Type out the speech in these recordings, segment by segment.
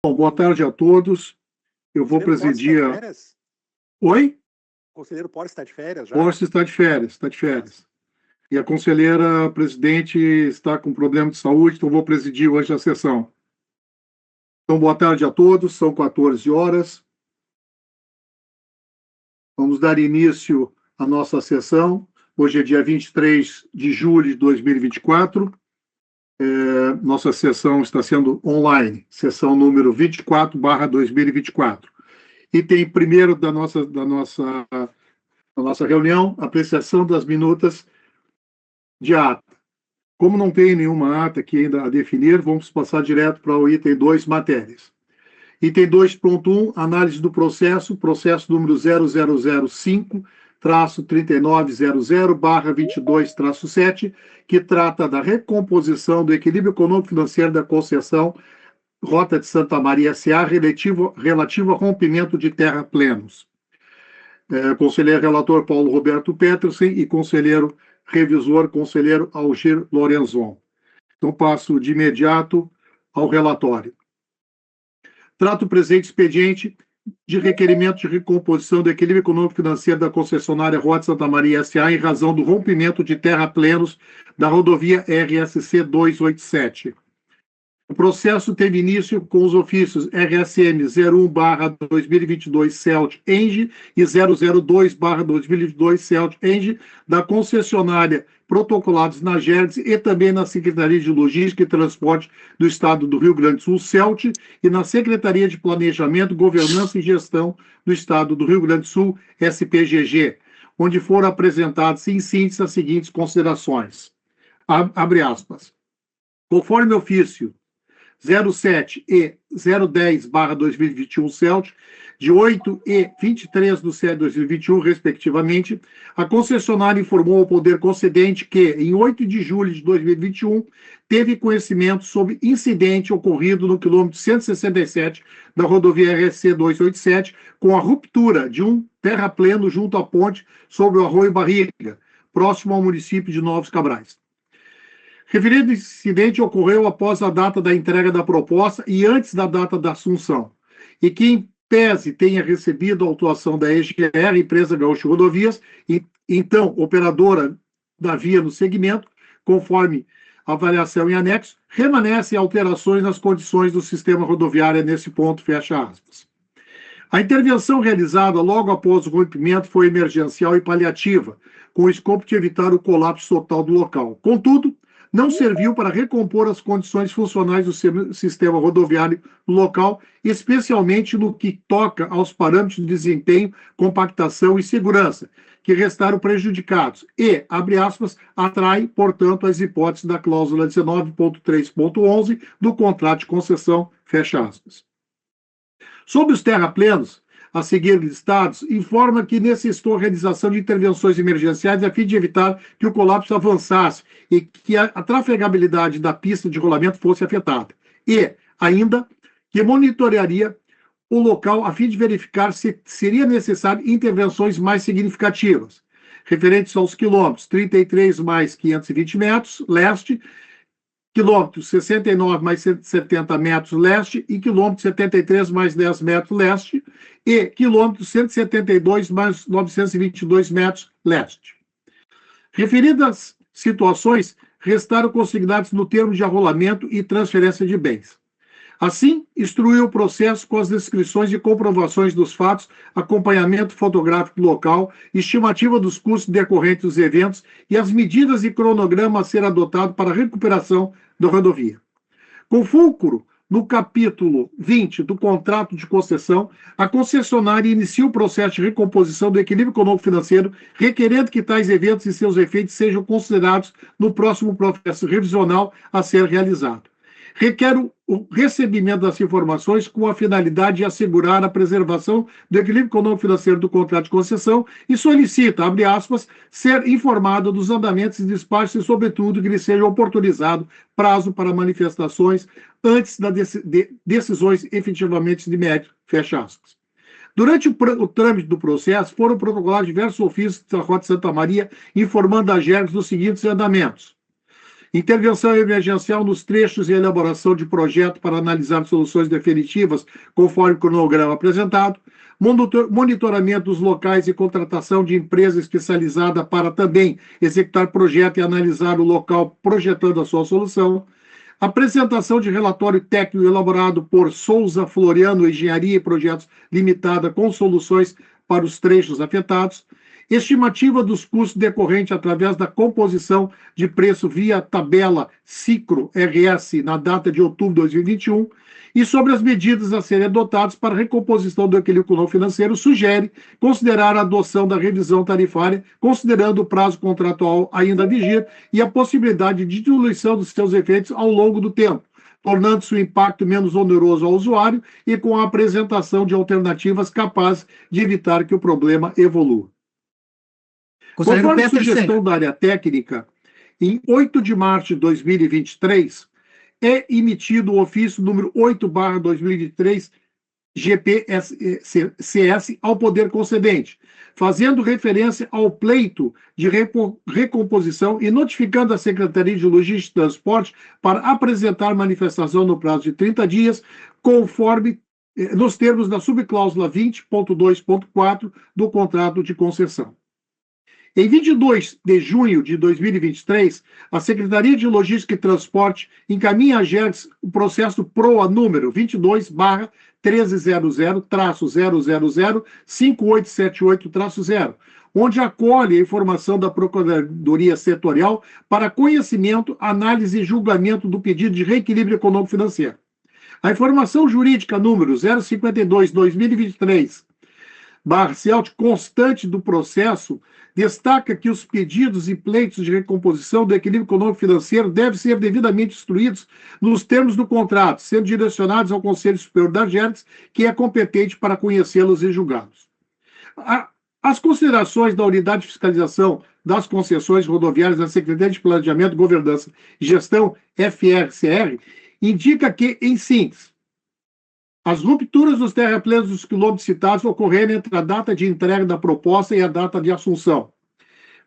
Bom, boa tarde a todos. Eu vou presidir a... Oi? O conselheiro Portes está de férias já? Portes está de férias, está de férias. E a conselheira presidente está com problema de saúde, então vou presidir hoje a sessão. Então, boa tarde a todos, são 14 horas. Vamos dar início à nossa sessão. Hoje é dia 23 de julho de 2024. Nossa sessão está sendo online, sessão número 24/2024. E tem primeiro da nossa reunião, apreciação das minutas de ata. Como não tem nenhuma ata aqui ainda a definir, vamos passar direto para o item 2, matérias. Item 2.1, análise do processo número 0005-3900/22-7, que trata da recomposição do equilíbrio econômico-financeiro da concessão Rota de Santa Maria S.A. relativo ao rompimento de terraplenos. Conselheiro relator Paulo Roberto Petersen e conselheiro revisor, conselheiro Algir Lorenzon. Então, passo de imediato ao relatório. Trata o presente expediente de requerimento de recomposição do equilíbrio econômico-financeiro da concessionária Rota de Santa Maria S.A. em razão do rompimento de terraplenos da rodovia RSC 287. O processo teve início com os ofícios RSM 01/2022 CELT ENGIE e 002/2022 CELT ENGIE da concessionária protocolados na GERDS e também na Secretaria de Logística e Transporte do Estado do Rio Grande do Sul, CELT, e na Secretaria de Planejamento, Governança e Gestão do Estado do Rio Grande do Sul, SPGG, onde foram apresentadas em síntese as seguintes considerações. Abre aspas. Conforme ofício 07 e 010/2021 CELT, de 8 e 23 de 7 de 2021, respectivamente, a concessionária informou ao poder concedente que, em 8 de julho de 2021, teve conhecimento sobre incidente ocorrido no quilômetro 167 da rodovia RSC 287, com a ruptura de um terrapleno junto à ponte sobre o Arroio Barriga, próximo ao município de Novos Cabrais. Referido incidente ocorreu após a data da entrega da proposta e antes da data da assunção, e que, em tese, tenha recebido a autuação da EGR, Empresa Gaúcha Rodovias, e então operadora da via no segmento, conforme avaliação em anexo, remanescem alterações nas condições do sistema rodoviário nesse ponto, fecha aspas. A intervenção realizada logo após o rompimento foi emergencial e paliativa, com o escopo de evitar o colapso total do local. Contudo, não serviu para recompor as condições funcionais do sistema rodoviário no local, especialmente no que toca aos parâmetros de desempenho, compactação e segurança, que restaram prejudicados e, abre aspas, atrai, portanto, as hipóteses da cláusula 19.3.11 do contrato de concessão, fecha aspas. Sobre os terraplenos, a seguir listados, informa que necessitou a realização de intervenções emergenciais a fim de evitar que o colapso avançasse e que a trafegabilidade da pista de rolamento fosse afetada. E, ainda, que monitoraria o local a fim de verificar se seria necessário intervenções mais significativas, referentes aos quilômetros 33 mais 520 metros, leste, quilômetro 69 mais 170 metros leste e quilômetro 73 mais 10 metros leste e quilômetro 172 mais 922 metros leste. Referidas situações restaram consignadas no termo de arrolamento e transferência de bens. Assim, instruiu o processo com as descrições e comprovações dos fatos, acompanhamento fotográfico local, estimativa dos custos decorrentes dos eventos e as medidas e cronograma a ser adotado para a recuperação da rodovia. Com fulcro no capítulo 20 do contrato de concessão, a concessionária inicia o processo de recomposição do equilíbrio econômico-financeiro, requerendo que tais eventos e seus efeitos sejam considerados no próximo processo revisional a ser realizado. Requer o recebimento das informações com a finalidade de assegurar a preservação do equilíbrio econômico-financeiro do contrato de concessão e solicita, abre aspas, ser informado dos andamentos e despachos e, sobretudo, que lhe seja oportunizado prazo para manifestações antes das decisões efetivamente de mérito, fecha aspas. Durante o trâmite do processo, foram protocolados diversos ofícios da Rota de Santa Maria informando a GERGS dos seguintes andamentos. intervenção emergencial nos trechos e elaboração de projeto para analisar soluções definitivas conforme o cronograma apresentado, monitoramento dos locais e contratação de empresa especializada para também executar projeto e analisar o local projetando a sua solução, apresentação de relatório técnico elaborado por Souza Floriano Engenharia e Projetos Limitada com soluções para os trechos afetados, estimativa dos custos decorrentes através da composição de preço via tabela Cicro-RS na data de outubro de 2021 e sobre as medidas a serem adotadas para a recomposição do equilíbrio econômico-financeiro, sugere considerar a adoção da revisão tarifária, considerando o prazo contratual ainda a vigir e a possibilidade de diluição dos seus efeitos ao longo do tempo, tornando-se o impacto menos oneroso ao usuário e com a apresentação de alternativas capazes de evitar que o problema evolua. Conforme sugestão da área técnica, em 8 de março de 2023, é emitido o ofício número 8/2023, GPCS, ao poder concedente, fazendo referência ao pleito de recomposição e notificando a Secretaria de Logística e Transporte para apresentar manifestação no prazo de 30 dias, conforme nos termos da subcláusula 20.2.4 do contrato de concessão. Em 22 de junho de 2023, a Secretaria de Logística e Transporte encaminha à GERGS o processo PROA número 22/1300-0005878-0, onde acolhe a informação da Procuradoria Setorial para conhecimento, análise e julgamento do pedido de reequilíbrio econômico-financeiro. A informação jurídica número 052/2023, /CELT, constante do processo, destaca que os pedidos e pleitos de recomposição do equilíbrio econômico-financeiro devem ser devidamente instruídos nos termos do contrato, sendo direcionados ao Conselho Superior da GERGS, que é competente para conhecê-los e julgá-los. As considerações da Unidade de Fiscalização das Concessões Rodoviárias da Secretaria de Planejamento, Governança e Gestão, FRCR, indica que, em síntese, as rupturas dos terraplenos dos quilômetros citados ocorreram entre a data de entrega da proposta e a data de assunção.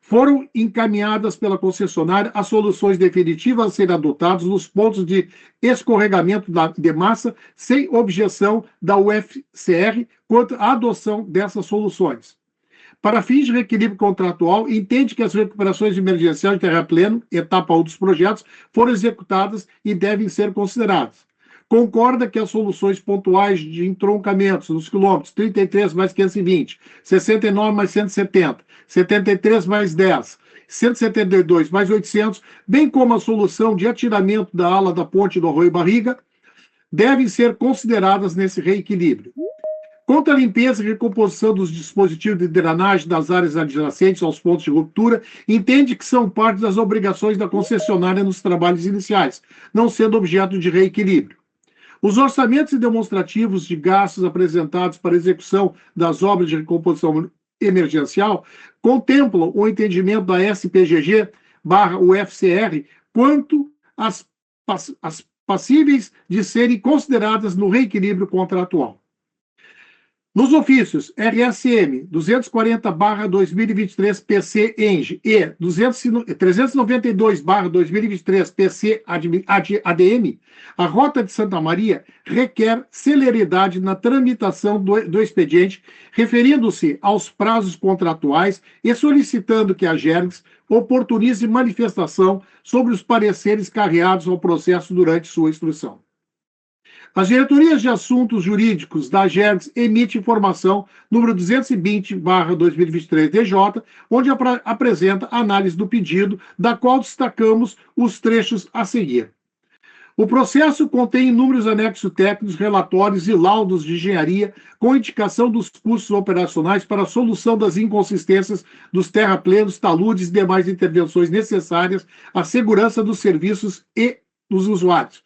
Foram encaminhadas pela concessionária as soluções definitivas a serem adotadas nos pontos de escorregamento de massa, sem objeção da UFCR quanto à adoção dessas soluções. Para fins de reequilíbrio contratual, entende que as recuperações emergenciais de terrapleno, etapa 1 dos projetos, foram executadas e devem ser consideradas. Concorda que as soluções pontuais de entroncamentos nos quilômetros 33 mais 520, 69 mais 170, 73 mais 10, 172 mais 800, bem como a solução de atiramento da ala da ponte do Arroio Barriga, devem ser consideradas nesse reequilíbrio. Quanto à limpeza e recomposição dos dispositivos de drenagem das áreas adjacentes aos pontos de ruptura, entende que são parte das obrigações da concessionária nos trabalhos iniciais, não sendo objeto de reequilíbrio. Os orçamentos e demonstrativos de gastos apresentados para execução das obras de recomposição emergencial contemplam o entendimento da SPGG/UFCR quanto às passíveis de serem consideradas no reequilíbrio contratual. Nos ofícios RSM 240/2023 PC ENGE e 392/2023 PC ADM, a Rota de Santa Maria requer celeridade na tramitação do expediente, referindo-se aos prazos contratuais e solicitando que a GERGS oportunize manifestação sobre os pareceres carreados ao processo durante sua instrução. As diretorias de assuntos jurídicos da GERGS emite informação número 220/2023 DJ, onde apresenta a análise do pedido, da qual destacamos os trechos a seguir. O processo contém inúmeros anexos técnicos, relatórios e laudos de engenharia com indicação dos custos operacionais para a solução das inconsistências dos terraplenos, taludes e demais intervenções necessárias à segurança dos serviços e dos usuários,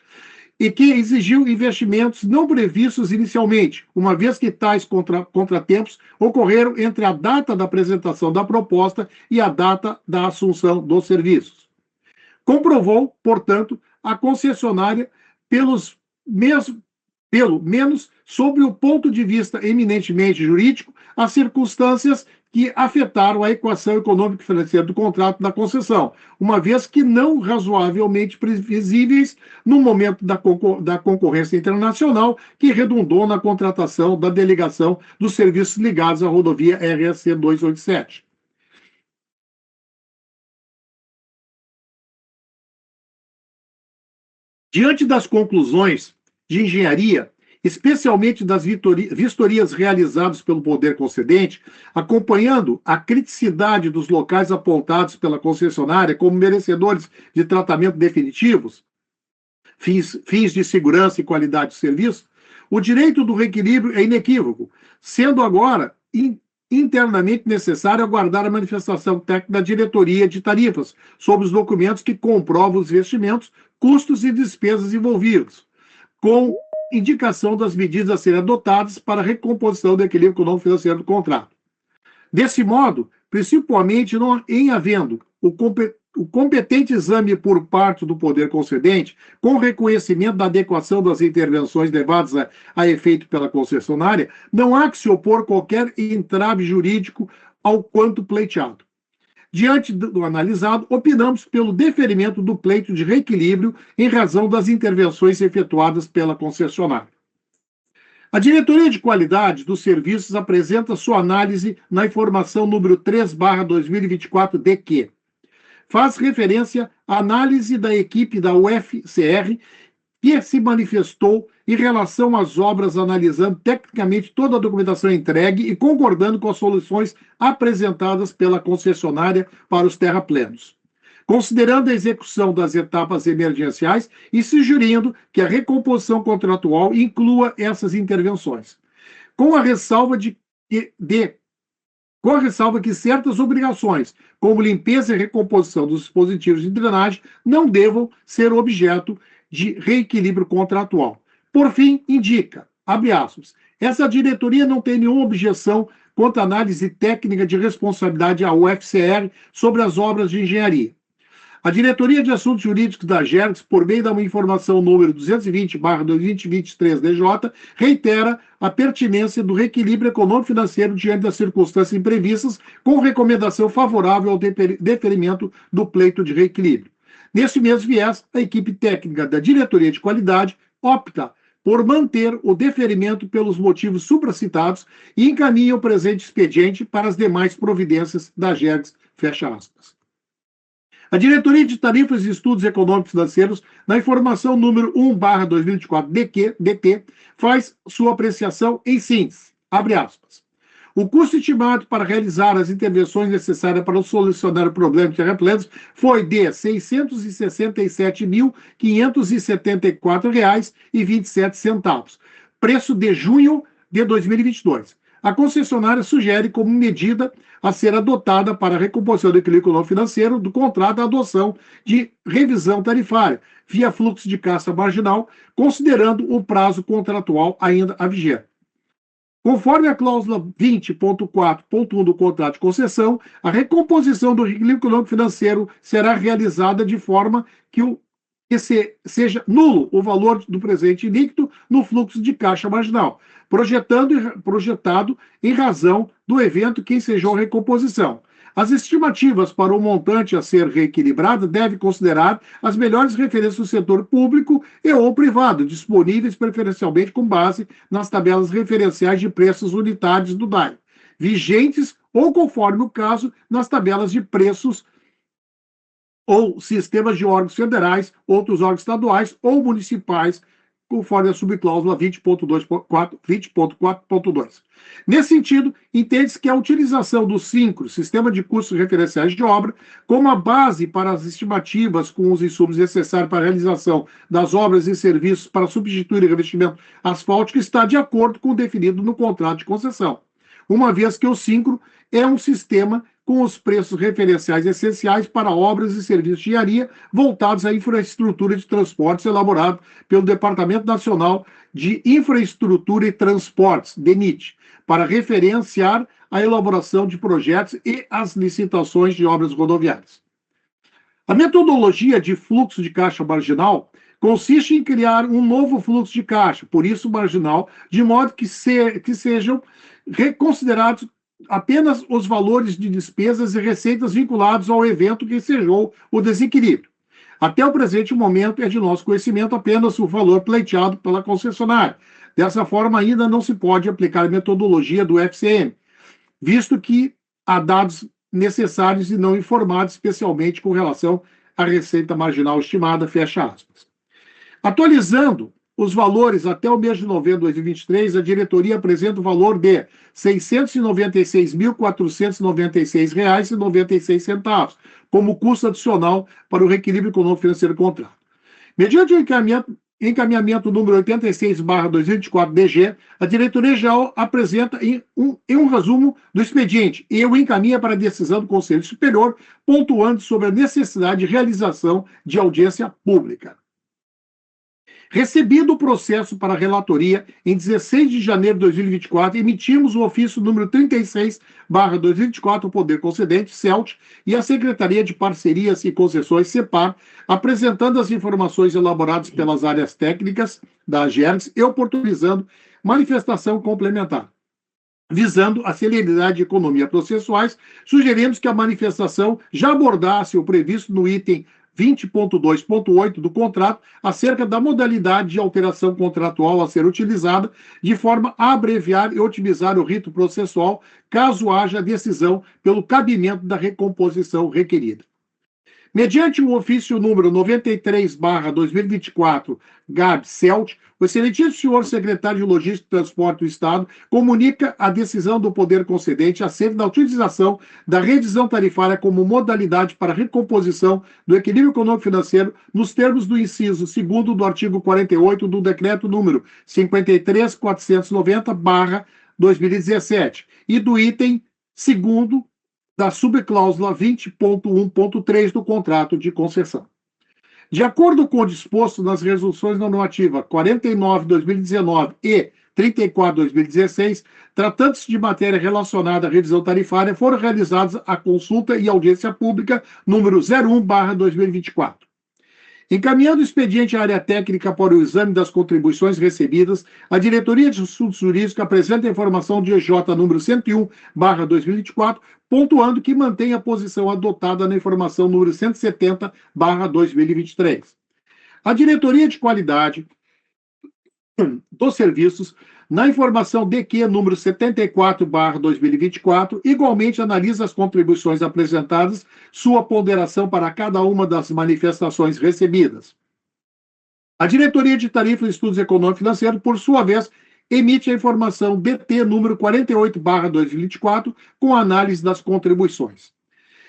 e que exigiu investimentos não previstos inicialmente, uma vez que tais contratempos ocorreram entre a data da apresentação da proposta e a data da assunção dos serviços. Comprovou, portanto, a concessionária, pelo menos sob o ponto de vista eminentemente jurídico, as circunstâncias que afetaram a equação econômica e financeira do contrato da concessão, uma vez que não razoavelmente previsíveis no momento da concorrência internacional, que redundou na contratação da delegação dos serviços ligados à rodovia RSC 287. Diante das conclusões de engenharia, especialmente das vistorias realizadas pelo poder concedente, acompanhando a criticidade dos locais apontados pela concessionária como merecedores de tratamento definitivos, fins de segurança e qualidade de serviço, o direito do reequilíbrio é inequívoco, sendo agora internamente necessário aguardar a manifestação técnica da diretoria de tarifas sobre os documentos que comprovam os investimentos, custos e despesas envolvidos, com indicação das medidas a serem adotadas para a recomposição do equilíbrio econômico-financeiro do contrato. Desse modo, principalmente em havendo o competente exame por parte do poder concedente, com reconhecimento da adequação das intervenções levadas a efeito pela concessionária, não há que se opor qualquer entrave jurídico ao quanto pleiteado. Diante do analisado, opinamos pelo deferimento do pleito de reequilíbrio em razão das intervenções efetuadas pela concessionária. A Diretoria de Qualidade dos Serviços apresenta sua análise na informação número 3/2024 de que faz referência à análise da equipe da UFCR que se manifestou em relação às obras, analisando tecnicamente toda a documentação entregue e concordando com as soluções apresentadas pela concessionária para os terraplenos, considerando a execução das etapas emergenciais e sugerindo que a recomposição contratual inclua essas intervenções, com a ressalva que certas obrigações, como limpeza e recomposição dos dispositivos de drenagem, não devam ser objeto de reequilíbrio contratual. Por fim, indica, abre aspas, essa diretoria não tem nenhuma objeção quanto à análise técnica de responsabilidade à UFCR sobre as obras de engenharia. A Diretoria de Assuntos Jurídicos da GERGS, por meio da informação número 220/2023-DJ, reitera a pertinência do reequilíbrio econômico-financeiro diante das circunstâncias imprevistas, com recomendação favorável ao deferimento do pleito de reequilíbrio. Nesse mesmo viés, a equipe técnica da Diretoria de Qualidade opta por manter o deferimento pelos motivos supracitados e encaminha o presente expediente para as demais providências da GERGS, fecha aspas. A Diretoria de Tarifas e Estudos Econômicos Financeiros, na informação número 1/2024 DT, faz sua apreciação em síntese, abre aspas. O custo estimado para realizar as intervenções necessárias para solucionar o problema de terraplenos foi de R$ 667.574,27, preço de junho de 2022. A concessionária sugere como medida a ser adotada para a recomposição do equilíbrio econômico-financeiro do contrato a adoção de revisão tarifária via fluxo de caixa marginal, considerando o prazo contratual ainda a viger. Conforme a cláusula 20.4.1 do contrato de concessão, a recomposição do equilíbrio econômico-financeiro será realizada de forma que seja nulo o valor do presente líquido no fluxo de caixa marginal, projetado em razão do evento que ensejou a recomposição. As estimativas para o montante a ser reequilibrado devem considerar as melhores referências do setor público e ou privado, disponíveis preferencialmente com base nas tabelas referenciais de preços unitários do DAI, vigentes ou, conforme o caso, nas tabelas de preços ou sistemas de órgãos federais, outros órgãos estaduais ou municipais, conforme a subcláusula 20.4.2. Nesse sentido, entende-se que a utilização do SINCRO, Sistema de Custos Referenciais de Obra, como a base para as estimativas com os insumos necessários para a realização das obras e serviços para substituir o revestimento asfáltico, está de acordo com o definido no contrato de concessão, uma vez que o SINCRO é um sistema com os preços referenciais essenciais para obras e serviços de engenharia voltados à infraestrutura de transportes elaborado pelo Departamento Nacional de Infraestrutura e Transportes, DENIT, para referenciar a elaboração de projetos e as licitações de obras rodoviárias. A metodologia de fluxo de caixa marginal consiste em criar um novo fluxo de caixa, por isso marginal, de modo que sejam considerados apenas os valores de despesas e receitas vinculados ao evento que ensejou o desequilíbrio. Até o presente momento, é de nosso conhecimento apenas o valor pleiteado pela concessionária. Dessa forma, ainda não se pode aplicar a metodologia do FCM, visto que há dados necessários e não informados, especialmente com relação à receita marginal estimada, fecha aspas. Atualizando os valores até o mês de novembro de 2023, a diretoria apresenta o valor de R$ 696.496,96 como custo adicional para o reequilíbrio econômico-financeiro do contrato. Mediante o encaminhamento número 86/2024-DG, a diretoria-geral apresenta em um resumo do expediente e o encaminha para a decisão do Conselho Superior, pontuando sobre a necessidade de realização de audiência pública. Recebido o processo para a relatoria, em 16 de janeiro de 2024, emitimos o ofício número 36/2024 ao Poder Concedente, CELT, e à Secretaria de Parcerias e Concessões, CEPAR, apresentando as informações elaboradas pelas áreas técnicas da AGERGS e oportunizando manifestação complementar. Visando a celeridade e economia processuais, sugerimos que a manifestação já abordasse o previsto no item 20.2.8 do contrato acerca da modalidade de alteração contratual a ser utilizada, de forma a abreviar e otimizar o rito processual, caso haja decisão pelo cabimento da recomposição requerida. Mediante o ofício número 93/2024, GAB-CELT, o excelentíssimo senhor secretário de Logística e Transporte do Estado comunica a decisão do poder concedente acerca da utilização da revisão tarifária como modalidade para recomposição do equilíbrio econômico-financeiro nos termos do inciso 2º do artigo 48 do decreto número 53.490/2017 e do item 2º da subcláusula 20.1.3 do contrato de concessão. De acordo com o disposto nas resoluções normativas 49/2019 e 34/2016, tratando-se de matéria relacionada à revisão tarifária, foram realizadas a consulta e audiência pública número 01/2024. Encaminhando o expediente à área técnica para o exame das contribuições recebidas, a Diretoria de Assuntos Jurídicos apresenta a informação de EJ número 101/2024, pontuando que mantém a posição adotada na informação número 170/2023. A Diretoria de Qualidade dos Serviços, na informação DQ número 74/2024, igualmente analisa as contribuições apresentadas, sua ponderação para cada uma das manifestações recebidas. A Diretoria de Tarifa e Estudos Econômicos e Financeiros, por sua vez, emite a informação DT número 48/2024, com análise das contribuições.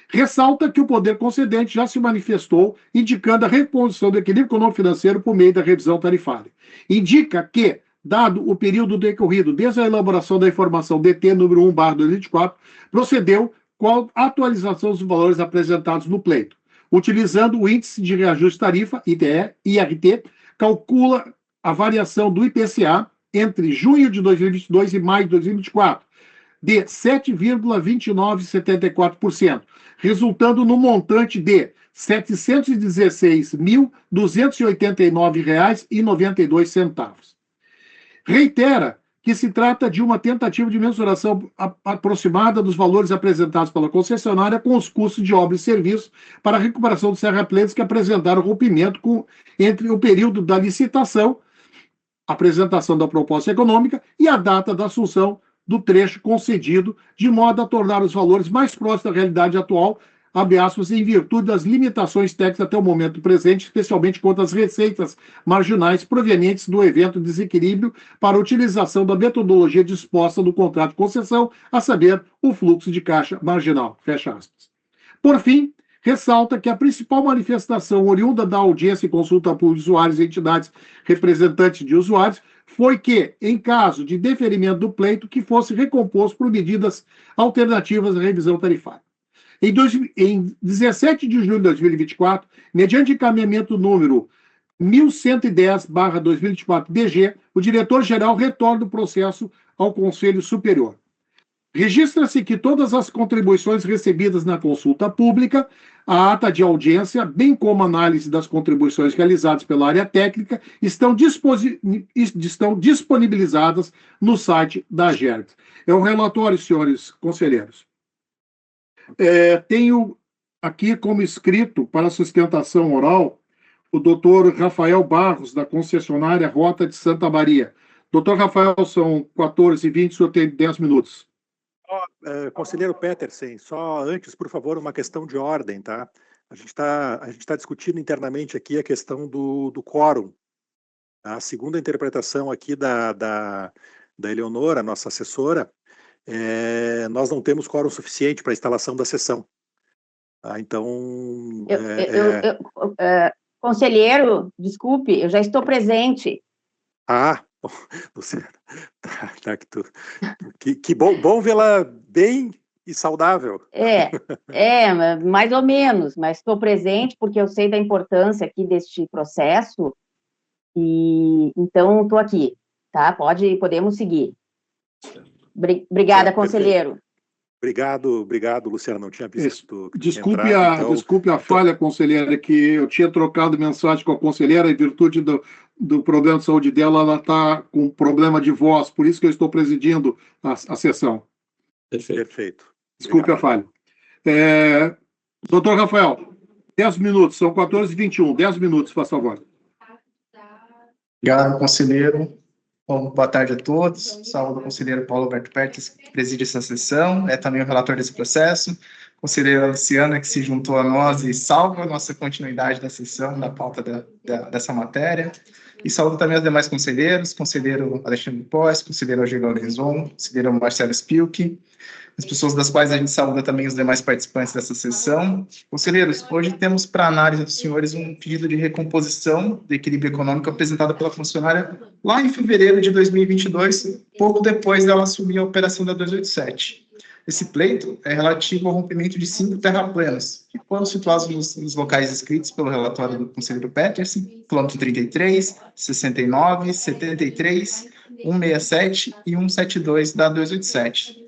Ressalta que o poder concedente já se manifestou, indicando a reposição do equilíbrio econômico-financeiro por meio da revisão tarifária. Indica que, dado o período decorrido desde a elaboração da informação DT número 1/2024, procedeu com a atualização dos valores apresentados no pleito. Utilizando o índice de reajuste tarifa, IRT, calcula a variação do IPCA entre junho de 2022 e maio de 2024, de 7,2974%, resultando no montante de R$ 716.289,92. Reitera que se trata de uma tentativa de mensuração aproximada dos valores apresentados pela concessionária com os custos de obra e serviços para a recuperação dos serraplenos que apresentaram rompimento entre o período da licitação, apresentação da proposta econômica, e a data da assunção do trecho concedido, de modo a tornar os valores mais próximos da realidade atual, abre aspas, em virtude das limitações técnicas até o momento presente, especialmente quanto às receitas marginais provenientes do evento de desequilíbrio para a utilização da metodologia disposta no contrato de concessão, a saber, o fluxo de caixa marginal, fecha aspas. Por fim, ressalta que a principal manifestação oriunda da audiência e consulta por usuários e entidades representantes de usuários foi que, em caso de deferimento do pleito, que fosse recomposto por medidas alternativas à revisão tarifária. Em 17 de julho de 2024, mediante encaminhamento número 1110/2024 DG, o diretor-geral retorna o processo ao Conselho Superior. Registra-se que todas as contribuições recebidas na consulta pública, a ata de audiência, bem como a análise das contribuições realizadas pela área técnica, estão disponibilizadas no site da AGERGS. É um relatório, senhores conselheiros. Tenho aqui como inscrito para sustentação oral o doutor Rafael Barros, da concessionária Rota de Santa Maria. Doutor Rafael, são 14h20, o senhor tem 10 minutos. Conselheiro Petersen, só antes, por favor, uma questão de ordem, tá? A gente tá discutindo internamente aqui a questão do quórum. A segunda interpretação aqui da Eleonora, nossa assessora, nós não temos quórum suficiente para a instalação da sessão. Então... Conselheiro, desculpe, eu já estou presente. Luciana, que bom vê-la bem e saudável. Mais ou menos, mas estou presente porque eu sei da importância aqui deste processo e então estou aqui, tá? Podemos seguir. Obrigada, conselheiro. Obrigado, Luciana, não tinha visto. Desculpe a falha, conselheira, que eu tinha trocado mensagem com a conselheira em virtude do problema de saúde dela, ela está com problema de voz, por isso que eu estou presidindo a sessão. Perfeito. Desculpe a falha. Doutor Rafael, 10 minutos, são 14h21, 10 minutos, por favor. Obrigado, conselheiro. Bom, boa tarde a todos. Saúde o conselheiro Paulo Alberto Pertes, que preside essa sessão, é também o relator desse processo. Conselheira Luciana, que se juntou a nós e salva a nossa continuidade da sessão, da pauta dessa matéria. E saúdo também os demais conselheiros, conselheiro Alexandre Pós, conselheiro Alger Lorenzon, conselheiro Marcelo Spilk, as pessoas das quais a gente saúda também os demais participantes dessa sessão. Conselheiros, hoje temos para análise dos senhores um pedido de recomposição do equilíbrio econômico apresentado pela funcionária lá em fevereiro de 2022, pouco depois dela assumir a operação da 287. Esse pleito é relativo ao rompimento de 5 terraplanos, que foram situados nos locais escritos pelo relatório do conselheiro Petersen, quilômetro 33, 69, 73, 167 e 172 da 287.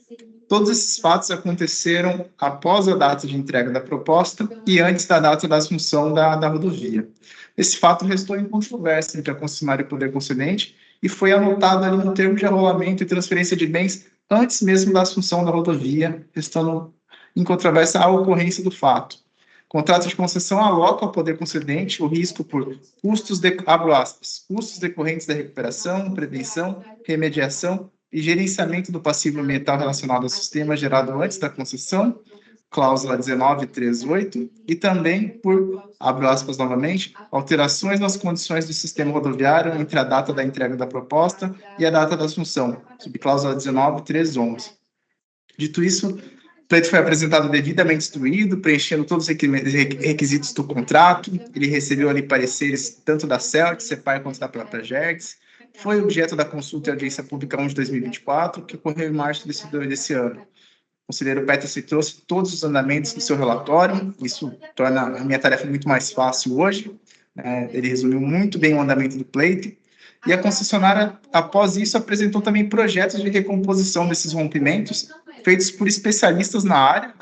Todos esses fatos aconteceram após a data de entrega da proposta e antes da data da assunção da rodovia. Esse fato restou em controvérsia entre a concessionária e o poder concedente e foi anotado ali no termo de arrolamento e transferência de bens antes mesmo da assunção da rodovia, restando em controvérsia a ocorrência do fato. O contrato de concessão aloca ao poder concedente o risco por custos decorrentes da recuperação, prevenção, remediação e gerenciamento do passivo ambiental relacionado ao sistema gerado antes da concessão, cláusula 1938, e também por, abro aspas novamente, alterações nas condições do sistema rodoviário entre a data da entrega da proposta e a data da assunção, subcláusula 19.311. Dito isso, o pleito foi apresentado devidamente instruído, preenchendo todos os requisitos do contrato, ele recebeu ali pareceres tanto da CELT, CEPAR, quanto da própria AGERGS, foi objeto da consulta e audiência pública 1 de 2024, que ocorreu em março desse ano. O conselheiro Petersen trouxe todos os andamentos do seu relatório, isso torna a minha tarefa muito mais fácil hoje, ele resumiu muito bem o andamento do pleito, e a concessionária, após isso, apresentou também projetos de recomposição desses rompimentos, feitos por especialistas na área,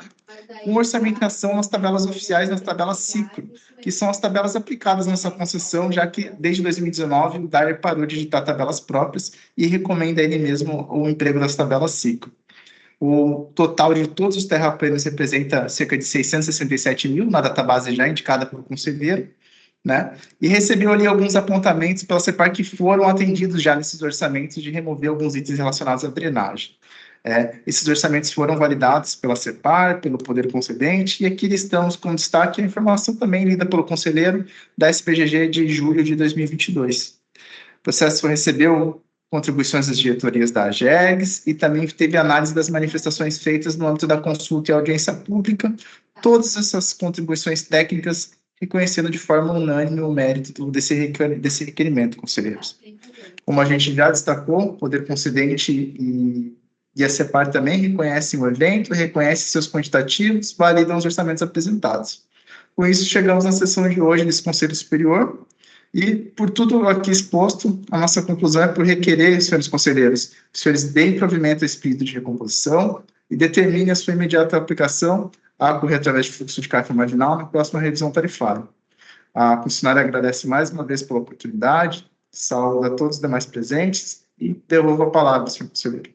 com orçamentação nas tabelas oficiais, nas tabelas ciclo, que são as tabelas aplicadas nessa concessão, já que desde 2019 o DAER parou de digitar tabelas próprias e recomenda ele mesmo o emprego das tabelas ciclo. O total de todos os terraplanos representa cerca de 667 mil, na database já indicada pelo conselheiro, né? E recebeu ali alguns apontamentos pela CEPAR que foram atendidos já nesses orçamentos de remover alguns itens relacionados à drenagem. Esses orçamentos foram validados pela CEPAR, pelo Poder Concedente, e aqui listamos com destaque a informação também lida pelo conselheiro da SPGG de julho de 2022. O processo recebeu contribuições das diretorias da AGERGS e também teve análise das manifestações feitas no âmbito da consulta e audiência pública, todas essas contribuições técnicas reconhecendo de forma unânime o mérito desse requerimento, conselheiros. Como a gente já destacou, o Poder Concedente e a CEPAR também reconhecem o evento, reconhecem seus quantitativos, validam os orçamentos apresentados. Com isso, chegamos na sessão de hoje desse Conselho Superior e, por tudo aqui exposto, a nossa conclusão é por requerer, senhores conselheiros, os senhores deem provimento a esse pedido de recomposição, e determine a sua imediata aplicação a ocorrer através de fluxo de caixa marginal na próxima revisão tarifária. A concessionária agradece mais uma vez pela oportunidade, saúda a todos os demais presentes e devolvo a palavra, senhor conselheiro.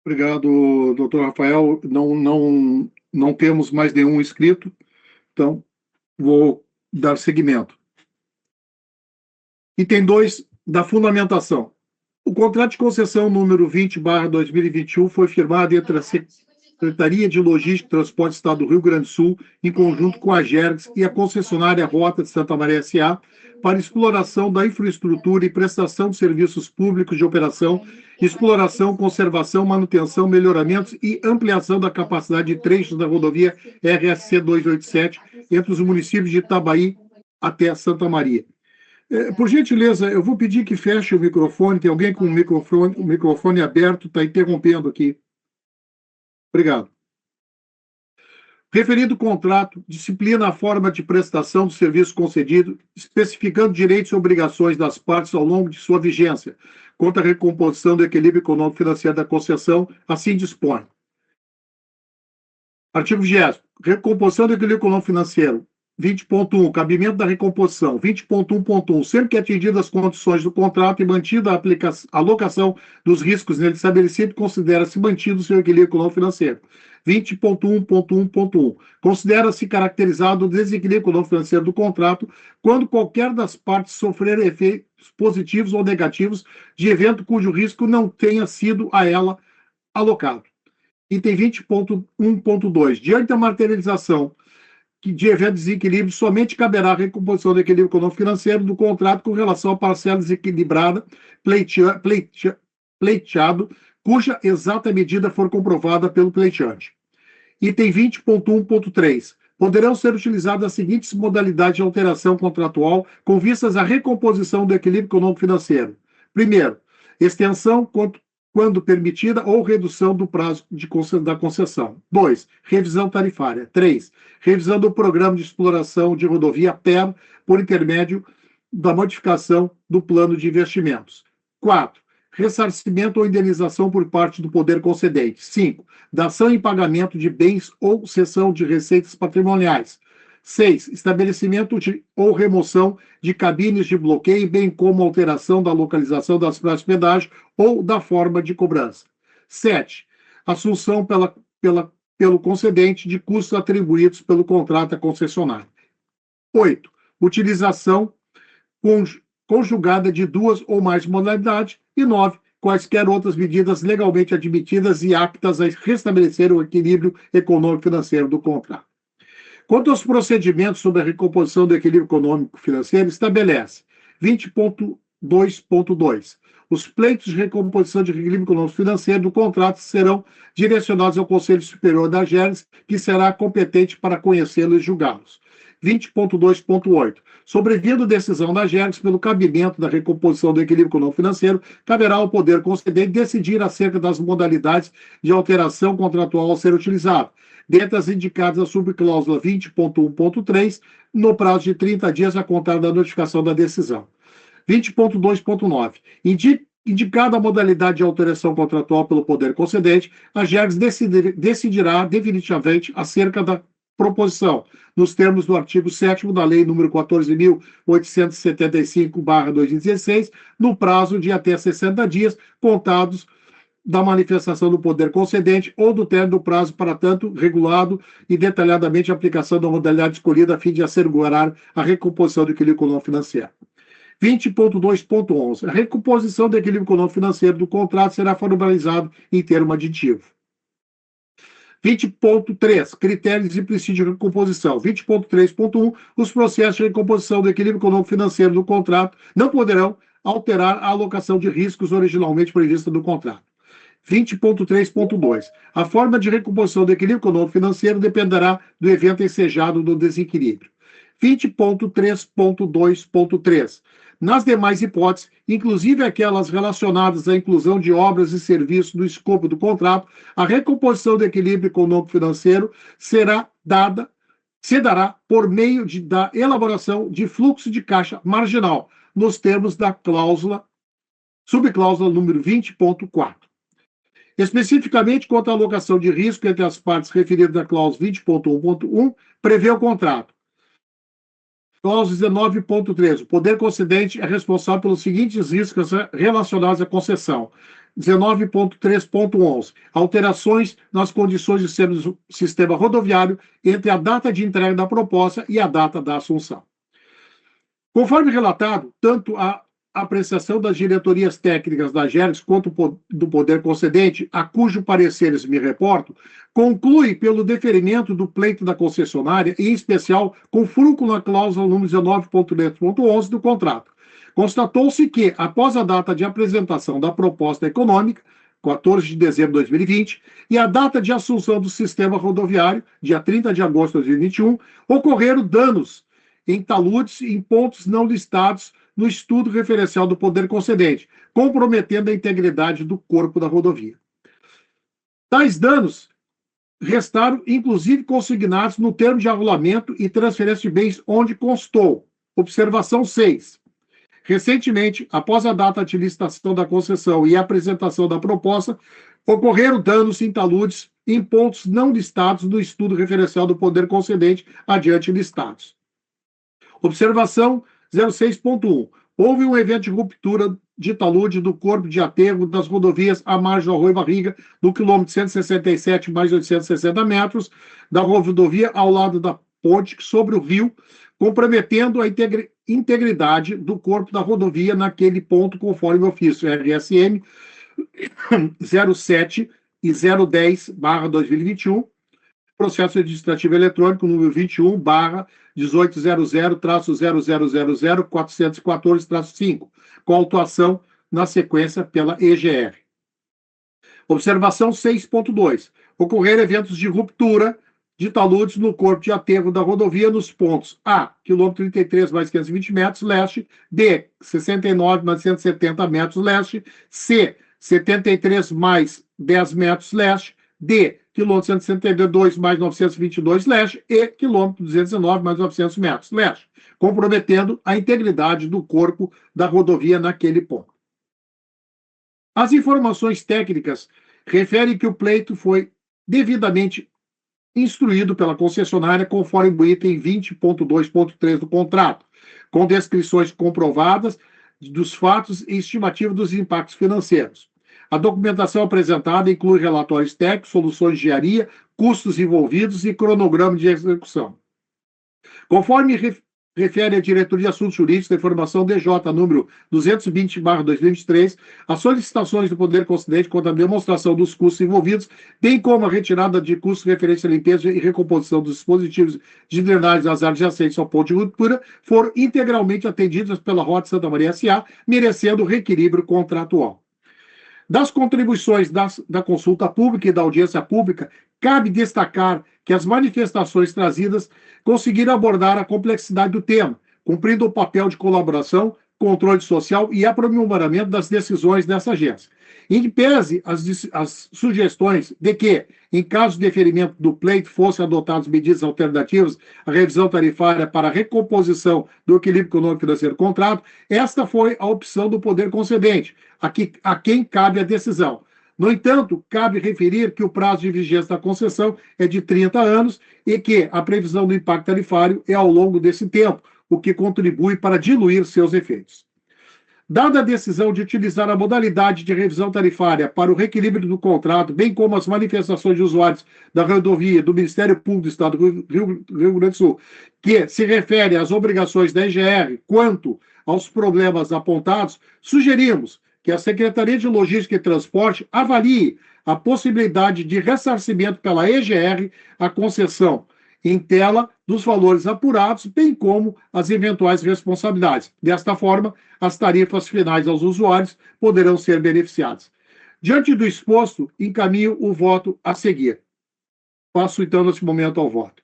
Obrigado, doutor Rafael. Não temos mais nenhum inscrito, então vou dar seguimento. Item 2 da fundamentação. O contrato de concessão número 20/2021 foi firmado entre a Secretaria de Logística e Transporte do Estado do Rio Grande do Sul, em conjunto com a Gergs e a concessionária Rota de Santa Maria S.A., para exploração da infraestrutura e prestação de serviços públicos de operação, exploração, conservação, manutenção, melhoramentos e ampliação da capacidade de trechos da rodovia RSC 287 entre os municípios de Itabaí até Santa Maria. Por gentileza, eu vou pedir que feche o microfone. Tem alguém com o microfone aberto, está interrompendo aqui. Obrigado. Referido contrato disciplina a forma de prestação do serviço concedido, especificando direitos e obrigações das partes ao longo de sua vigência, quanto à recomposição do equilíbrio econômico-financeiro da concessão, assim dispõe. Artigo 20º. Recomposição do equilíbrio econômico-financeiro. 20.1. Cabimento da recomposição. 20.1.1. Sempre que atingidas as condições do contrato e mantida a alocação dos riscos nele estabelecido, considera-se mantido o seu equilíbrio econômico-financeiro. 20.1.1.1. Considera-se caracterizado o desequilíbrio econômico-financeiro do contrato quando qualquer das partes sofrer efeitos positivos ou negativos de evento cujo risco não tenha sido a ela alocado. Item 20.1.2. Diante da materialização de evento de desequilíbrio, somente caberá a recomposição do equilíbrio econômico-financeiro do contrato com relação à parcela desequilibrada pleiteado, cuja exata medida for comprovada pelo pleiteante. Item 20.1.3. Poderão ser utilizadas as seguintes modalidades de alteração contratual com vistas à recomposição do equilíbrio econômico-financeiro. Primeiro, extensão quando permitida ou redução do prazo da concessão. 2. Revisão tarifária. 3. Revisão do programa de exploração de rodovia PER por intermédio da modificação do plano de investimentos. 4. Ressarcimento ou indenização por parte do poder concedente. 5. Dação em pagamento de bens ou cessão de receitas patrimoniais. 6. Estabelecimento ou remoção de cabines de bloqueio, bem como alteração da localização das praças de pedágio ou da forma de cobrança. 7. Assunção pelo concedente de custos atribuídos pelo contrato à concessionária. 8. Utilização conjugada de duas ou mais modalidades. E 9. Quaisquer outras medidas legalmente admitidas e aptas a restabelecer o equilíbrio econômico-financeiro do contrato. Quanto aos procedimentos sobre a recomposição do equilíbrio econômico-financeiro, estabelece 20.2.2. Os pleitos de recomposição de equilíbrio econômico-financeiro do contrato serão direcionados ao Conselho Superior da Gergs, que será competente para conhecê-los e julgá-los. 20.2.8. Sobrevindo decisão da Gergs pelo cabimento da recomposição do equilíbrio econômico-financeiro, caberá ao poder concedente decidir acerca das modalidades de alteração contratual a ser utilizada, dentre as indicadas na subcláusula 20.1.3, no prazo de 30 dias a contar da notificação da decisão. 20.2.9. Indicada a modalidade de alteração contratual pelo poder concedente, a Gergs decidirá definitivamente acerca da proposição, nos termos do artigo 7º da Lei nº 14.875/2016, no prazo de até 60 dias, contados da manifestação do poder concedente ou do término do prazo para tanto regulado e detalhadamente a aplicação da modalidade escolhida a fim de assegurar a recomposição do equilíbrio econômico-financeiro. 20.2.11. A recomposição do equilíbrio econômico-financeiro do contrato será formalizado em termo aditivo. 20.3. Critérios e princípios de recomposição. 20.3.1. Os processos de recomposição do equilíbrio econômico-financeiro do contrato não poderão alterar a alocação de riscos originalmente prevista no contrato. 20.3.2. A forma de recomposição do equilíbrio econômico-financeiro dependerá do evento ensejado do desequilíbrio. 20.3.2.3. Nas demais hipóteses, inclusive aquelas relacionadas à inclusão de obras e serviços no escopo do contrato, a recomposição do equilíbrio econômico-financeiro se dará por meio da elaboração de fluxo de caixa marginal, nos termos da subcláusula número 20.4. Especificamente, quanto à alocação de risco entre as partes referidas na cláusula 20.1.1, prevê o contrato. Cláusula 19.3. O poder concedente é responsável pelos seguintes riscos relacionados à concessão. 19.3.11. Alterações nas condições de sistema rodoviário entre a data de entrega da proposta e a data da assunção. Conforme relatado, tanto a apreciação das diretorias técnicas da GERGS quanto do poder concedente, a cujo pareceres me reporto, conclui pelo deferimento do pleito da concessionária, em especial com fulcro na cláusula número 19.3.11 do contrato. Constatou-se que, após a data de apresentação da proposta econômica, 14 de dezembro de 2020, e a data de assunção do sistema rodoviário, dia 30 de agosto de 2021, ocorreram danos em taludes em pontos não listados no estudo referencial do poder concedente, comprometendo a integridade do corpo da rodovia. Tais danos restaram, inclusive, consignados no termo de arrolamento e transferência de bens onde constou. Observação 6. Recentemente, após a data de licitação da concessão e a apresentação da proposta, ocorreram danos em taludes em pontos não listados no estudo referencial do poder concedente adiante listados. Observação 06.1. Houve um evento de ruptura de talude do corpo de aterro das rodovias à margem do Arroio Barriga, no quilômetro 167 mais 860 metros, da rodovia ao lado da ponte sobre o rio, comprometendo a integridade do corpo da rodovia naquele ponto, conforme o ofício RSM 07 e 010/2021, processo administrativo eletrônico número 21/1800-0000-414-5, com autuação na sequência pela EGR. Observação 6.2. Ocorreram eventos de ruptura de taludes no corpo de aterro da rodovia nos pontos A, quilômetro 33 mais 520 metros leste, B, 69 mais 170 metros leste, C, 73 mais 10 metros leste, D, quilômetro 162 mais 922 leste e quilômetro 219 mais 900 metros leste, comprometendo a integridade do corpo da rodovia naquele ponto. As informações técnicas referem que o pleito foi devidamente instruído pela concessionária conforme o item 20.2.3 do contrato, com descrições comprovadas dos fatos e estimativa dos impactos financeiros. A documentação apresentada inclui relatórios técnicos, soluções de engenharia, custos envolvidos e cronograma de execução. Conforme refere a Diretoria de Assuntos Jurídicos da Informação DJ número 220/2023, as solicitações do Poder Concedente quanto à demonstração dos custos envolvidos, bem como a retirada de custos referentes à limpeza e recomposição dos dispositivos de drenagem das áreas adjacentes ao ponto de ruptura, foram integralmente atendidas pela Rota Santa Maria S.A., merecendo reequilíbrio contratual. Das contribuições da consulta pública e da audiência pública, cabe destacar que as manifestações trazidas conseguiram abordar a complexidade do tema, cumprindo o papel de colaboração, controle social e aprimoramento das decisões dessa agência. Em pese as sugestões de que, em caso de deferimento do pleito, fossem adotadas medidas alternativas à revisão tarifária para a recomposição do equilíbrio econômico-financeiro do contrato, esta foi a opção do poder concedente, a quem cabe a decisão. No entanto, cabe referir que o prazo de vigência da concessão é de 30 anos e que a previsão do impacto tarifário é ao longo desse tempo, o que contribui para diluir seus efeitos. Dada a decisão de utilizar a modalidade de revisão tarifária para o reequilíbrio do contrato, bem como as manifestações de usuários da rodovia do Ministério Público do Estado do Rio Grande do Sul, que se refere às obrigações da EGR quanto aos problemas apontados, sugerimos que a Secretaria de Logística e Transporte avalie a possibilidade de ressarcimento pela EGR à concessão em tela dos valores apurados, bem como as eventuais responsabilidades. Desta forma, as tarifas finais aos usuários poderão ser beneficiadas. Diante do exposto, encaminho o voto a seguir. Passo, então, nesse momento ao voto.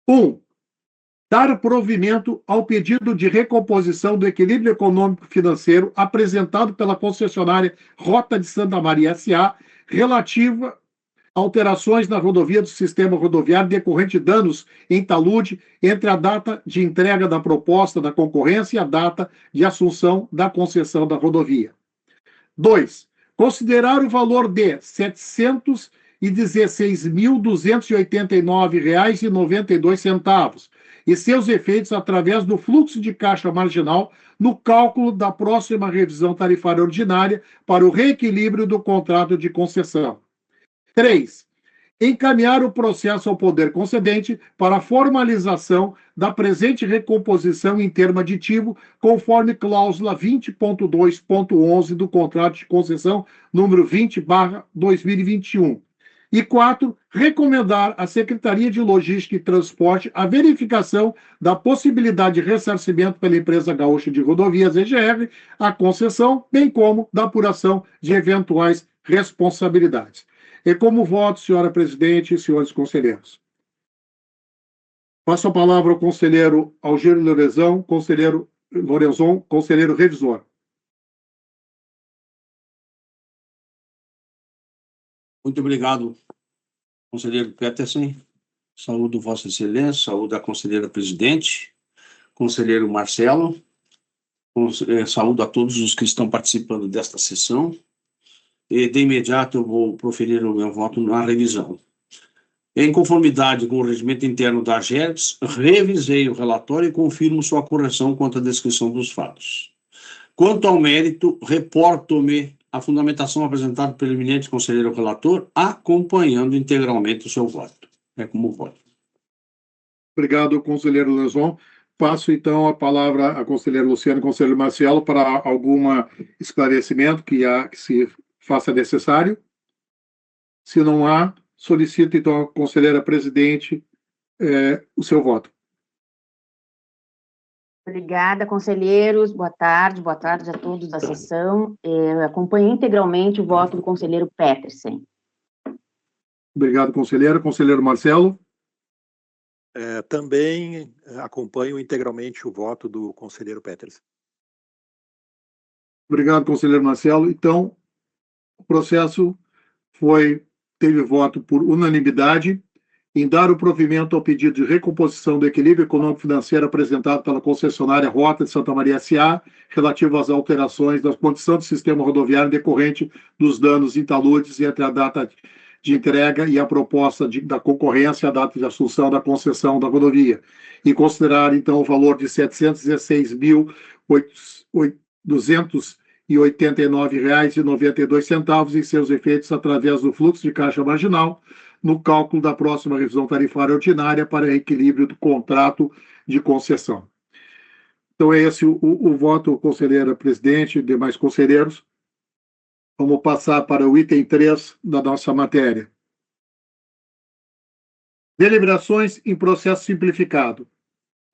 1. Dar provimento ao pedido de recomposição do equilíbrio econômico-financeiro apresentado pela concessionária Rota de Santa Maria S.A., relativa alterações na rodovia do sistema rodoviário decorrente de danos em talude entre a data de entrega da proposta da concorrência e a data de assunção da concessão da rodovia. 2. considerar o valor de R$ 716.289,92 e seus efeitos através do fluxo de caixa marginal no cálculo da próxima revisão tarifária ordinária para o reequilíbrio do contrato de concessão. 3. Encaminhar o processo ao poder concedente para a formalização da presente recomposição em termo aditivo, conforme cláusula 20.2.11 do contrato de concessão número 20/2021. E 4, recomendar à Secretaria de Logística e Transporte a verificação da possibilidade de ressarcimento pela Empresa Gaúcha de Rodovias, EGR, a concessão, bem como da apuração de eventuais responsabilidades. E como voto, senhora presidente e senhores conselheiros. Passo a palavra ao conselheiro Algir Lorenzon, conselheiro revisor. Muito obrigado, conselheiro Petersen. Saúdo Vossa Excelência, saúdo a conselheira presidente, conselheiro Marcelo, saúdo a todos os que estão participando desta sessão. E, de imediato, eu vou proferir o meu voto na revisão. Em conformidade com o regimento interno da AGERGS, revisei o relatório e confirmo sua correção quanto à descrição dos fatos. Quanto ao mérito, reporto-me a fundamentação apresentada pelo eminente conselheiro relator, acompanhando integralmente o seu voto. É como voto. Obrigado, conselheiro Lorenzon. Passo, então, a palavra à conselheira Luciana e conselheiro Marcelo para algum esclarecimento que se faça necessário. Se não há, solicito, então, à conselheira presidente o seu voto. Obrigada, conselheiros. Boa tarde a todos da sessão. Acompanho integralmente o voto do conselheiro Petersen. Obrigado, conselheiro. Conselheiro Marcelo. Também acompanho integralmente o voto do conselheiro Petersen. Obrigado, conselheiro Marcelo. Então, o processo teve voto por unanimidade em dar o provimento ao pedido de recomposição do equilíbrio econômico-financeiro apresentado pela concessionária Rota de Santa Maria S.A., relativo às alterações da condição do sistema rodoviário decorrente dos danos em taludes entre a data de entrega e a proposta da concorrência, a data de assunção da concessão da rodovia, e considerar, então, o valor de R$ 716.289,92 e seus efeitos através do fluxo de caixa marginal no cálculo da próxima revisão tarifária ordinária para equilíbrio do contrato de concessão. Então, é esse o voto, conselheira presidente e demais conselheiros. Vamos passar para o item 3 da nossa matéria. Deliberações em processo simplificado.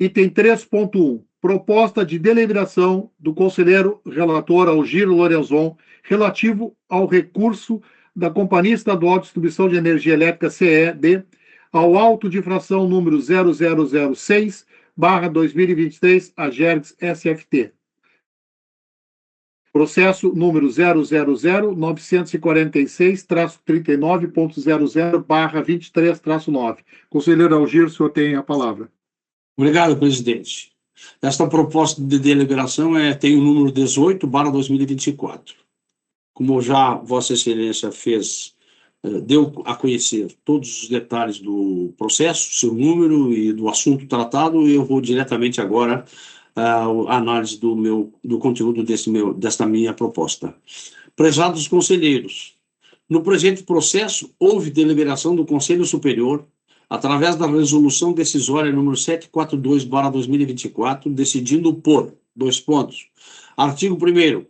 Item 3.1. Proposta de deliberação do conselheiro relator Algir Lorenzon relativo ao recurso da Companhia Estadual de Distribuição de Energia Elétrica CED ao auto de infração número 0006/2023, AGERGS SFT. Processo número 000-946-39.00/23-9. Conselheiro Algir, o senhor tem a palavra. Obrigado, presidente. Esta proposta de deliberação tem o número 18/2024. Como já Vossa Excelência deu a conhecer todos os detalhes do processo, seu número e do assunto tratado, eu vou diretamente agora à análise do conteúdo desta minha proposta. Prezados conselheiros, no presente processo, houve deliberação do Conselho Superior, através da resolução decisória número 742/2024, decidindo por, artigo 1º,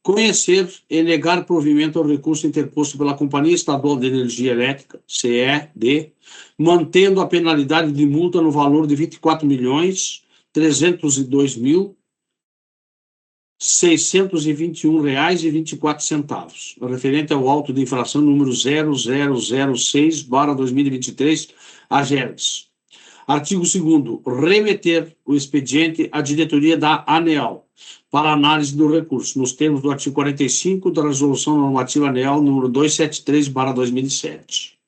conhecer e negar provimento ao recurso interposto pela Companhia Estadual de Energia Elétrica, CED, mantendo a penalidade de multa no valor de R$ 24.302.621,24, referente ao auto de infração número 0006/2023, AGERGS. Artigo 2º, remeter o expediente à diretoria da ANEEL para análise do recurso, nos termos do artigo 45 da Resolução Normativa ANEEL número 273/2007.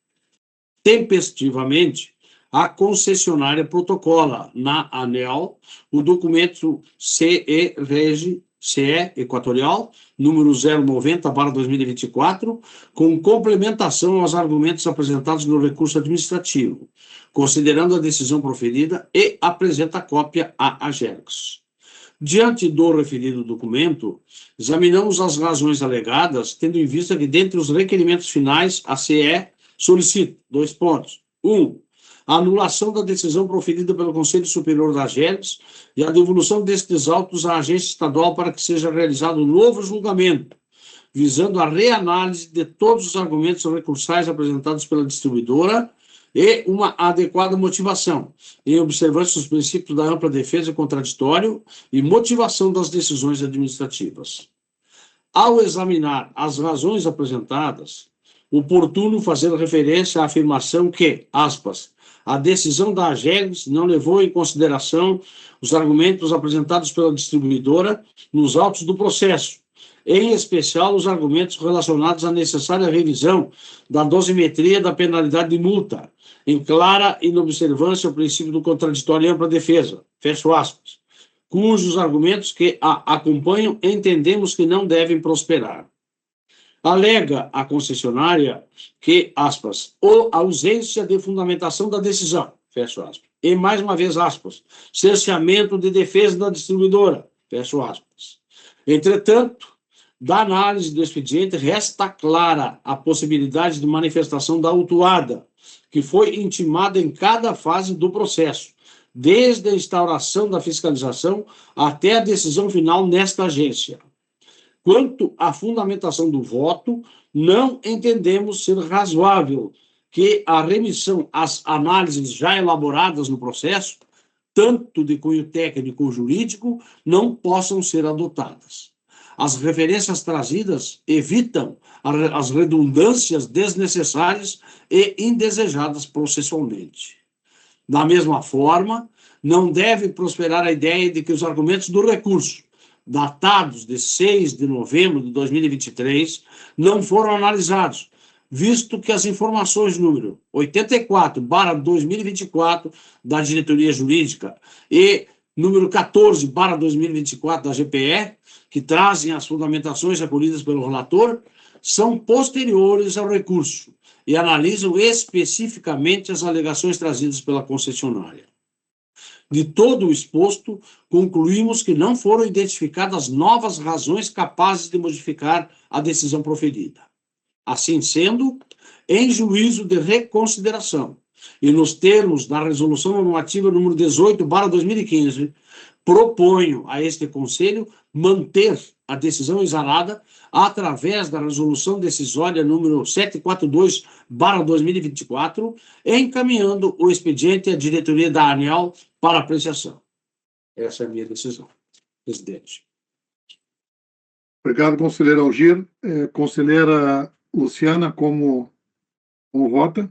Tempestivamente, a concessionária protocola na ANEEL o documento CE Regi CE Equatorial, número 090/2024, com complementação aos argumentos apresentados no recurso administrativo, considerando a decisão proferida, e apresenta cópia à AGERGS. Diante do referido documento, examinamos as razões alegadas, tendo em vista que, dentre os requerimentos finais, a CE solicita 2 pontos. 1. A anulação da decisão proferida pelo Conselho Superior da AGERGS e a devolução destes autos à agência estadual para que seja realizado um novo julgamento, visando a reanálise de todos os argumentos recursais apresentados pela distribuidora e uma adequada motivação, em observância dos princípios da ampla defesa e contraditório e motivação das decisões administrativas. Ao examinar as razões apresentadas, oportuno fazer referência à afirmação que, aspas, a decisão da AGERGS não levou em consideração os argumentos apresentados pela distribuidora nos autos do processo, em especial os argumentos relacionados à necessária revisão da dosimetria da penalidade de multa, em clara inobservância ao princípio do contraditório e ampla defesa, fecho aspas, cujos argumentos que a acompanham entendemos que não devem prosperar. Alega a concessionária que, aspas, a ausência de fundamentação da decisão, fecho aspas, e mais uma vez, aspas, cerceamento de defesa da distribuidora, fecho aspas. Entretanto, da análise do expediente, resta clara a possibilidade de manifestação da autuada, que foi intimada em cada fase do processo, desde a instauração da fiscalização até a decisão final nesta agência. Quanto à fundamentação do voto, não entendemos ser razoável que a remissão às análises já elaboradas no processo, tanto de cunho técnico ou jurídico, não possam ser adotadas. As referências trazidas evitam as redundâncias desnecessárias e indesejadas processualmente. Da mesma forma, não deve prosperar a ideia de que os argumentos do recurso, datados de 6 de novembro de 2023, não foram analisados, visto que as informações número 84/2024 da Diretoria Jurídica e número 14/2024 da GPE, que trazem as fundamentações recolhidas pelo relator, são posteriores ao recurso e analisam especificamente as alegações trazidas pela concessionária. De todo o exposto, concluímos que não foram identificadas novas razões capazes de modificar a decisão proferida. Assim sendo, em juízo de reconsideração e nos termos da Resolução Normativa número 18/2015, proponho a este Conselho manter a decisão exarada através da Resolução Decisória número 742/2024, encaminhando o expediente à diretoria da ANEEL para apreciação. Essa é a minha decisão, presidente. Obrigado, conselheiro Algir. Conselheira Luciana, como vota?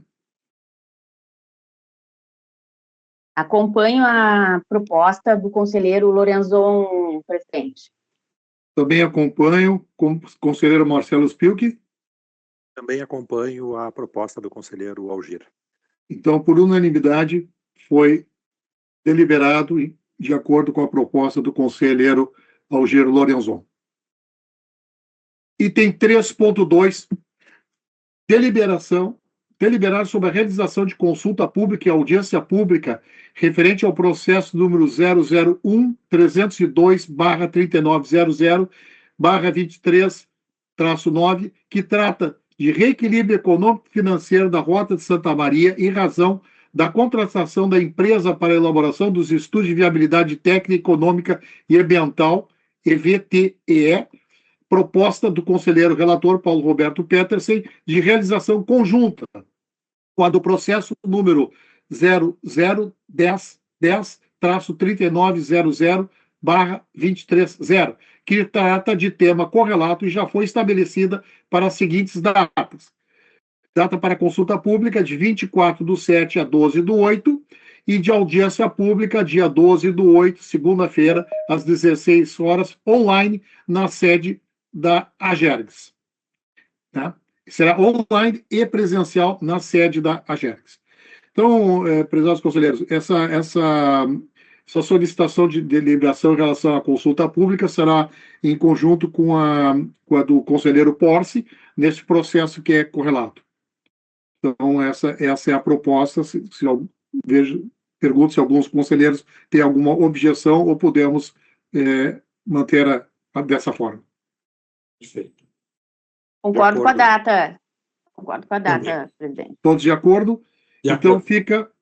Acompanho a proposta do conselheiro Lorenzon, presidente. Também acompanho com o conselheiro Marcelo Spilk. Também acompanho a proposta do conselheiro Algir. Então, por unanimidade, foi deliberado de acordo com a proposta do conselheiro Algir Lorenzon. Item 3.2, deliberar sobre a realização de consulta pública e audiência pública referente ao processo número 001-302-3900-23-9, que trata de reequilíbrio econômico-financeiro da Rota de Santa Maria em razão da contratação da empresa para a elaboração dos estudos de viabilidade técnica, econômica e ambiental, EVTEE, proposta do conselheiro relator Paulo Roberto Petersen, de realização conjunta com a do processo número 0010-3900-230, que trata de tema correlato e já foi estabelecida para as seguintes datas. Data para consulta pública de 24/7 a 12/8 e de audiência pública dia 12/8, segunda-feira, às 16 horas, online, na sede da AGERGS. Tá? Será online e presencial na sede da AGERGS. Então, prezados conselheiros, essa solicitação de deliberação em relação à consulta pública será em conjunto com a do conselheiro Porce, nesse processo que é correlato. Então, essa é a proposta. Pergunto se alguns conselheiros têm alguma objeção ou podemos manter dessa forma. Perfeito. Concordo com a data. Concordo com a data, presidente. Todos de acordo? Então, acordo. fica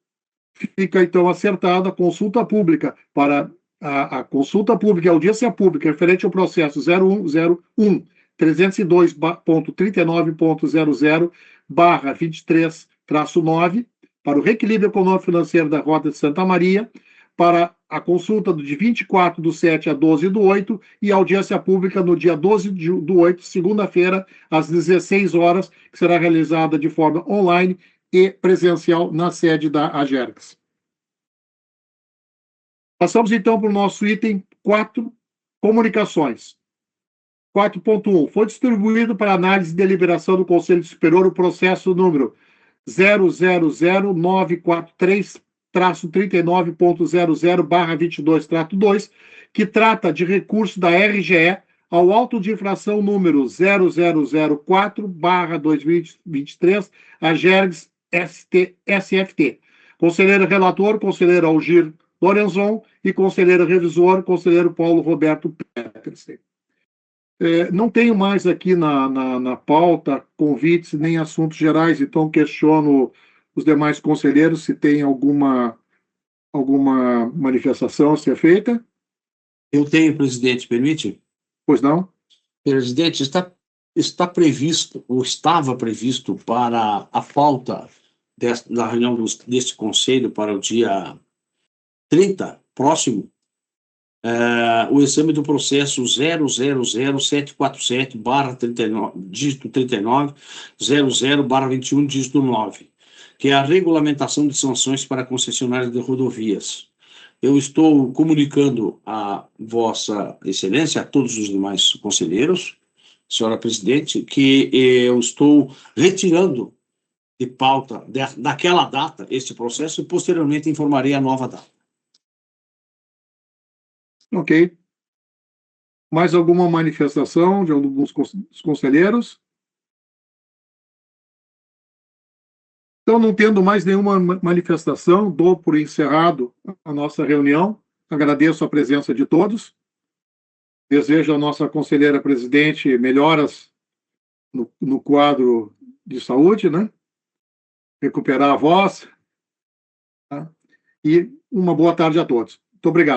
então acertada a consulta pública para a consulta pública, a audiência pública referente ao processo 0101-302.39.00/23-9 para o reequilíbrio econômico-financeiro da Rota de Santa Maria, para a consulta de 24/7 a 12/8 e a audiência pública no dia 12/8, segunda-feira, às 16 horas, que será realizada de forma online e presencial na sede da AGERGS. Passamos, então, para o nosso item 4, comunicações. 4.1. Foi distribuído para análise e deliberação do Conselho Superior o processo número 000943-39.00/22-2, que trata de recurso da RGE ao auto de infração número 0004/2023, AGERGS SFT. Conselheiro relator, conselheiro Algir Lorenzon, e conselheiro revisor, conselheiro Paulo Roberto Petersen. Não tenho mais aqui na pauta convites nem assuntos gerais, então questiono os demais conselheiros se tem alguma manifestação a ser feita. Eu tenho, presidente, permite? Pois não? Presidente, está previsto, ou estava previsto para a pauta da reunião deste conselho para o dia 30, próximo, o exame do processo 000747/39, dígito 39, 00/21, dígito 9, que é a regulamentação de sanções para concessionários de rodovias. Eu estou comunicando a Vossa Excelência, a todos os demais conselheiros, senhora presidente, que eu estou retirando de pauta daquela data este processo e posteriormente informarei a nova data. Ok. Mais alguma manifestação de alguns conselheiros? Então, não tendo mais nenhuma manifestação, dou por encerrado a nossa reunião. Agradeço a presença de todos. Desejo à nossa conselheira presidente melhoras no quadro de saúde, né? Recuperar a voz. Tá? E uma boa tarde a todos. Muito obrigado.